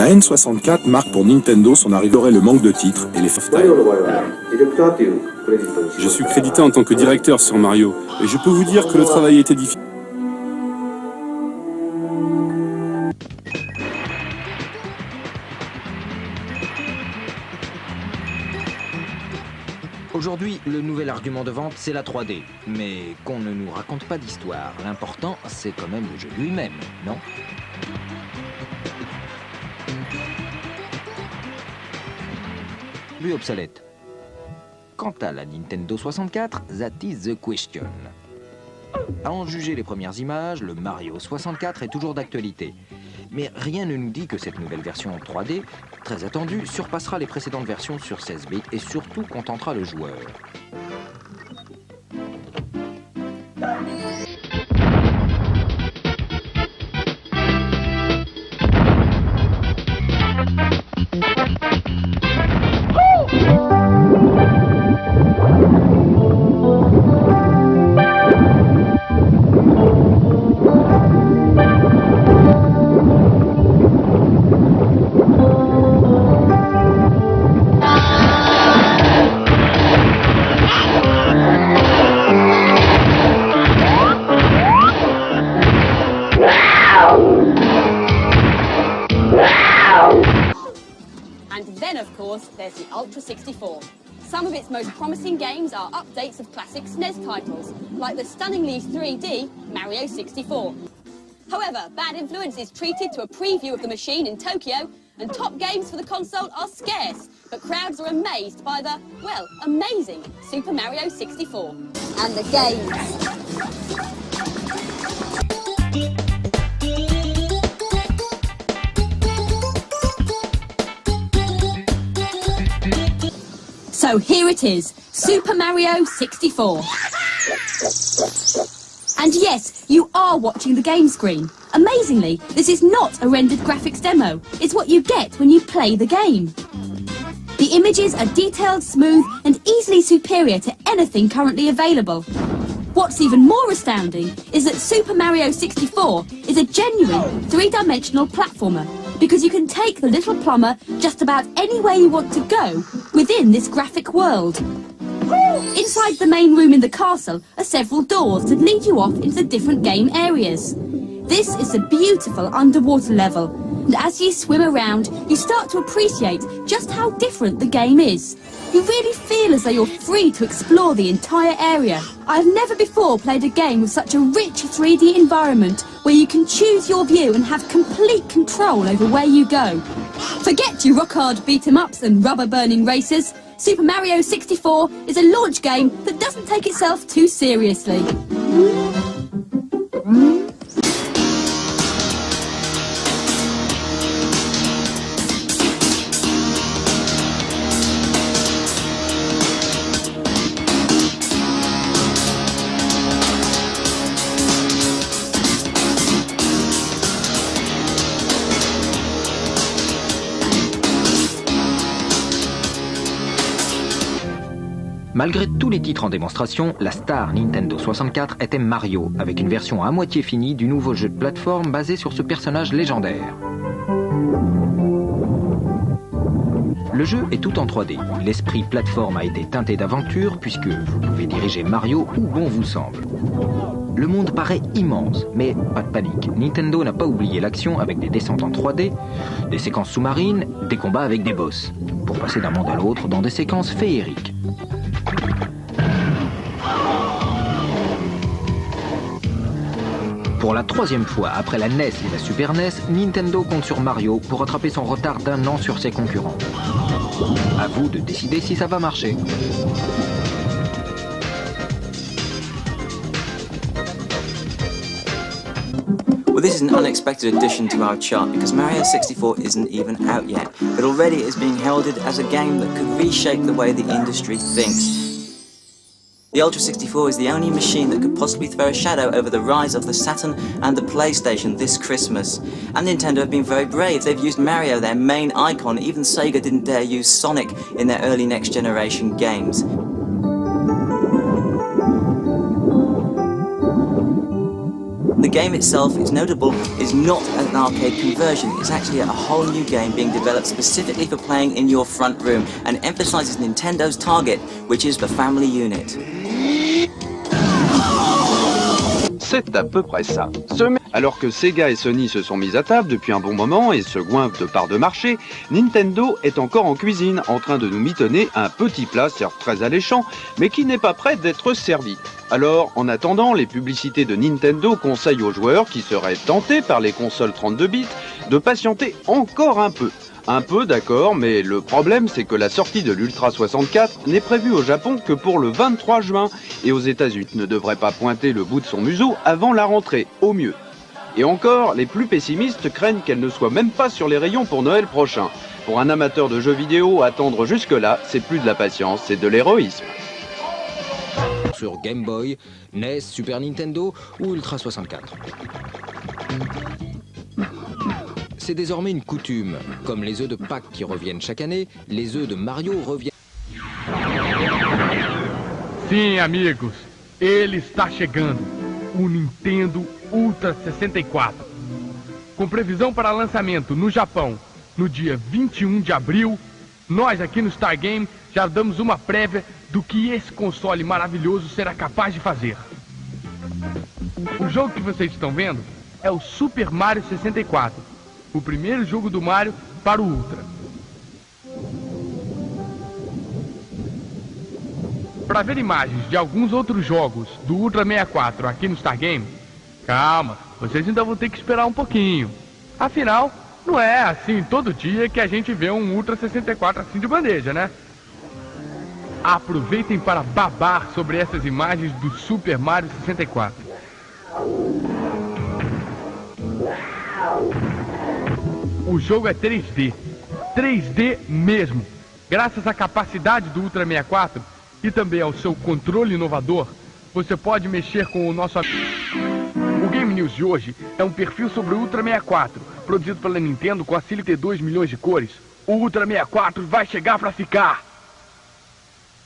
La N64 marque pour Nintendo son arrivée, le manque de titres et les soft-time. Je suis crédité en tant que directeur sur Mario, et je peux vous dire que le travail était difficile. Aujourd'hui, le nouvel argument de vente, c'est la 3D. Mais qu'on ne nous raconte pas d'histoire. L'important, c'est quand même le jeu lui-même, non ? Lui obsolète. Quant à la Nintendo 64, that is the question. À en juger les premières images, le Mario 64 est toujours d'actualité. Mais rien ne nous dit que cette nouvelle version 3D, très attendue, surpassera les précédentes versions sur 16 bits et surtout contentera le joueur. There's the Ultra 64. Some of its most promising games are updates of classic SNES titles, like the stunningly 3D Mario 64. However, Bad Influence is treated to a preview of the machine in Tokyo, and top games for the console are scarce, but crowds are amazed by the, well, amazing Super Mario 64. And the games. So here it is, Super Mario 64. And yes, you are watching the game screen. Amazingly, this is not a rendered graphics demo. It's what you get when you play the game. The images are detailed, smooth, and easily superior to anything currently available. What's even more astounding is that Super Mario 64 is a genuine three-dimensional platformer, because you can take the little plumber just about anywhere you want to go within this graphic world. Inside the main room in the castle are several doors that lead you off into the different game areas. This is a beautiful underwater level, and as you swim around, you start to appreciate just how different the game is. You really feel as though you're free to explore the entire area. I've never before played a game with such a rich 3D environment where you can choose your view and have complete control over where you go. Forget your rock-hard beat-em-ups and rubber-burning races. Super Mario 64 is a launch game that doesn't take itself too seriously. Malgré tous les titres en démonstration, la star Nintendo 64 était Mario, avec une version à moitié finie du nouveau jeu de plateforme basé sur ce personnage légendaire. Le jeu est tout en 3D. L'esprit plateforme a été teinté d'aventure puisque vous pouvez diriger Mario où bon vous semble. Le monde paraît immense, mais pas de panique. Nintendo n'a pas oublié l'action avec des descentes en 3D, des séquences sous-marines, des combats avec des boss, pour passer d'un monde à l'autre dans des séquences féeriques. Pour la troisième fois après la NES et la Super NES, Nintendo compte sur Mario pour rattraper son retard d'1 an sur ses concurrents. À vous de décider si ça va marcher. Well, this is an unexpected addition to our chart because Mario 64 isn't even out yet, but already it is being heralded as a game that could reshape the way the industry thinks. The Ultra 64 is the only machine that could possibly throw a shadow over the rise of the Saturn and the PlayStation this Christmas. And Nintendo have been very brave. They've used Mario, their main icon. Even Sega didn't dare use Sonic in their early next-generation games. The game itself is notable is not an arcade conversion. It's actually a whole new game being developed specifically for playing in your front room and emphasizes Nintendo's target, which is the family unit. C'est à peu près ça. Alors que Sega et Sony se sont mis à table depuis un bon moment et se goinfrent de parts de marché, Nintendo est encore en cuisine, en train de nous mitonner un petit plat certes très alléchant, mais qui n'est pas prêt d'être servi. Alors, en attendant, les publicités de Nintendo conseillent aux joueurs qui seraient tentés par les consoles 32 bits de patienter encore un peu. Un peu d'accord, mais le problème c'est que la sortie de l'Ultra 64 n'est prévue au Japon que pour le 23 juin et aux États-Unis ne devrait pas pointer le bout de son museau avant la rentrée, au mieux. Et encore, les plus pessimistes craignent qu'elle ne soit même pas sur les rayons pour Noël prochain. Pour un amateur de jeux vidéo, attendre jusque-là, c'est plus de la patience, c'est de l'héroïsme. Sur Game Boy, NES, Super Nintendo ou Ultra 64. C'est désormais une coutume. Comme les œufs de Pâques qui reviennent chaque année, les œufs de Mario reviennent. Sim, amigos, ele está chegando, o Nintendo Ultra 64. Com previsão para lançamento no Japão no dia 21 de abril, nós aqui no Star Game já damos uma prévia do que esse console maravilhoso será capaz de fazer. O jogo que vocês estão vendo é o Super Mario 64. O primeiro jogo do Mario para o Ultra. Para ver imagens de alguns outros jogos do Ultra 64 aqui no Star Game, calma, vocês ainda vão ter que esperar um pouquinho. Afinal, não é assim todo dia que a gente vê um Ultra 64 assim de bandeja, né? Aproveitem para babar sobre essas imagens do Super Mario 64. O jogo é 3D. 3D mesmo. Graças à capacidade do Ultra 64 e também ao seu controle inovador, você pode mexer com o nosso... O Game News de hoje é um perfil sobre o Ultra 64, produzido pela Nintendo com a 32 milhões de cores. O Ultra 64 vai chegar para ficar!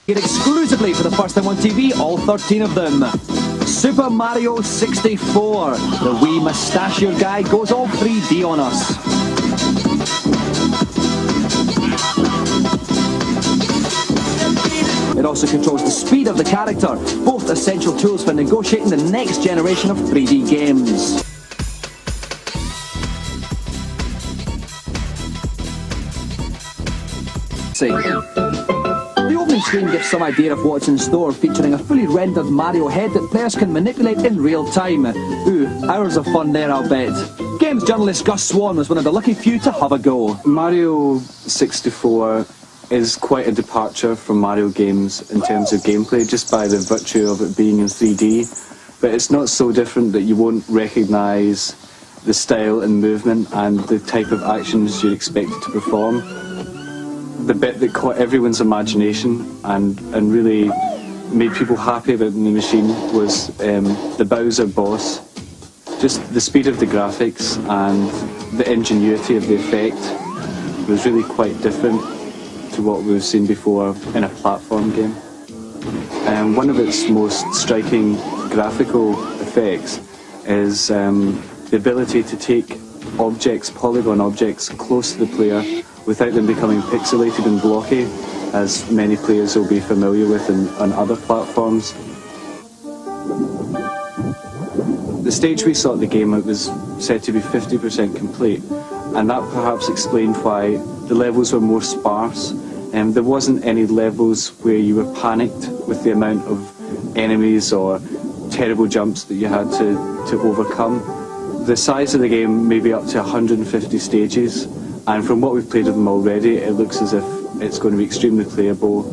Exclusively for the first time on TV, all 13 of them. Super Mario 64. The wee mustachioed guy goes all 3D on us. It also controls the speed of the character, both essential tools for negotiating the next generation of 3D games. The opening screen gives some idea of what's in store, featuring a fully rendered Mario head that players can manipulate in real time. Ooh, hours of fun there, I'll bet. Games journalist Gus Swan was one of the lucky few to have a go. Mario 64 is quite a departure from Mario games in terms of gameplay, just by the virtue of it being in 3D. But it's not so different that you won't recognise the style and movement and the type of actions you're expected to perform. The bit that caught everyone's imagination and really made people happy about the machine was the Bowser boss. Just the speed of the graphics and the ingenuity of the effect was really quite different to what we've seen before in a platform game. One of its most striking graphical effects is the ability to take objects, polygon objects, close to the player without them becoming pixelated and blocky, as many players will be familiar with on other platforms. The stage we saw at the game, it was said to be 50% complete, and that perhaps explained why the levels were more sparse. There wasn't any levels where you were panicked with the amount of enemies or terrible jumps that you had to overcome. The size of the game may be up to 150 stages, and from what we've played of them already, it looks as if it's going to be extremely playable,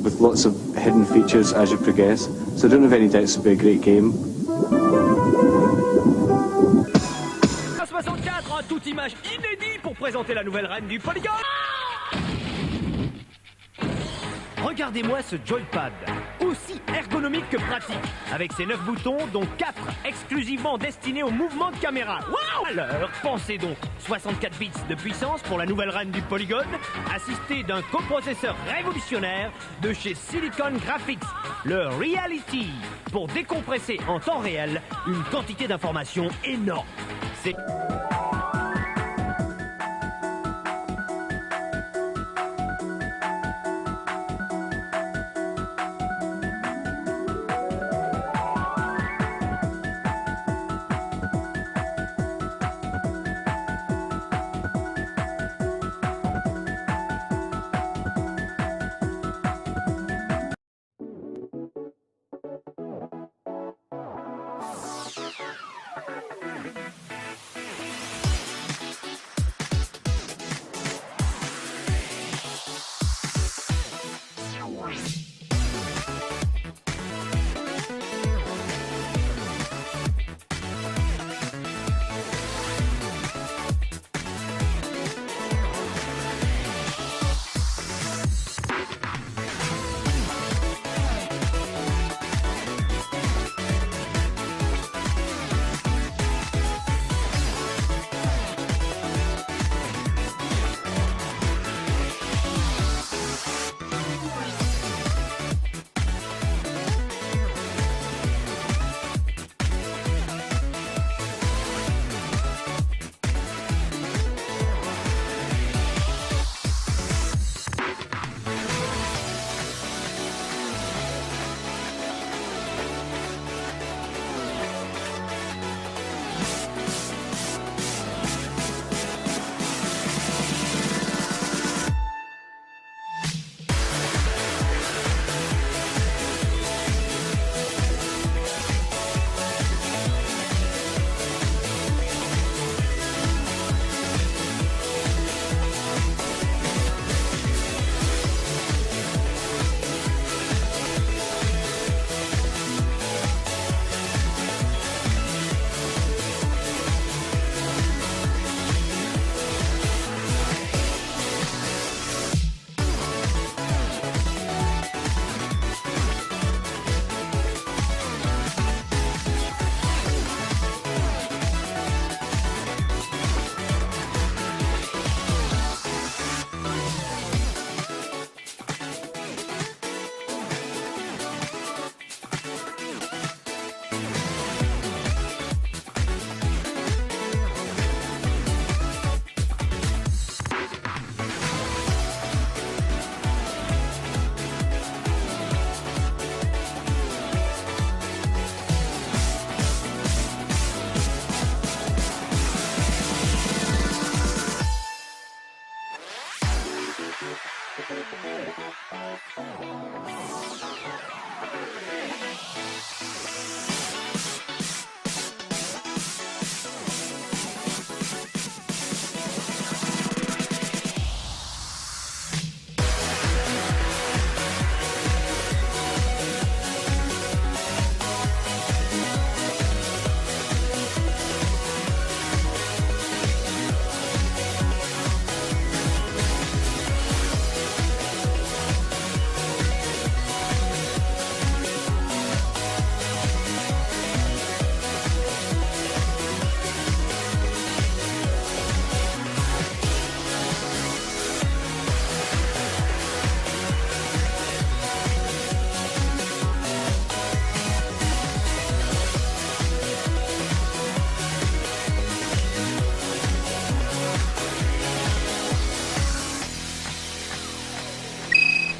with lots of hidden features as you progress. So I don't have any doubts it'll be a great game. 64 en toute image inédite pour présenter la nouvelle reine du polygone. Regardez Regardez-moi ce joypad, aussi ergonomique que pratique, avec ses 9 boutons, dont 4 exclusivement destinés au mouvement de caméra. Waouh! Alors, pensez donc, 64 bits de puissance pour la nouvelle reine du polygone, assisté d'un coprocesseur révolutionnaire de chez Silicon Graphics, le Reality, pour décompresser en temps réel une quantité d'informations énorme. C'est...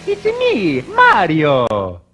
It's me, Mario!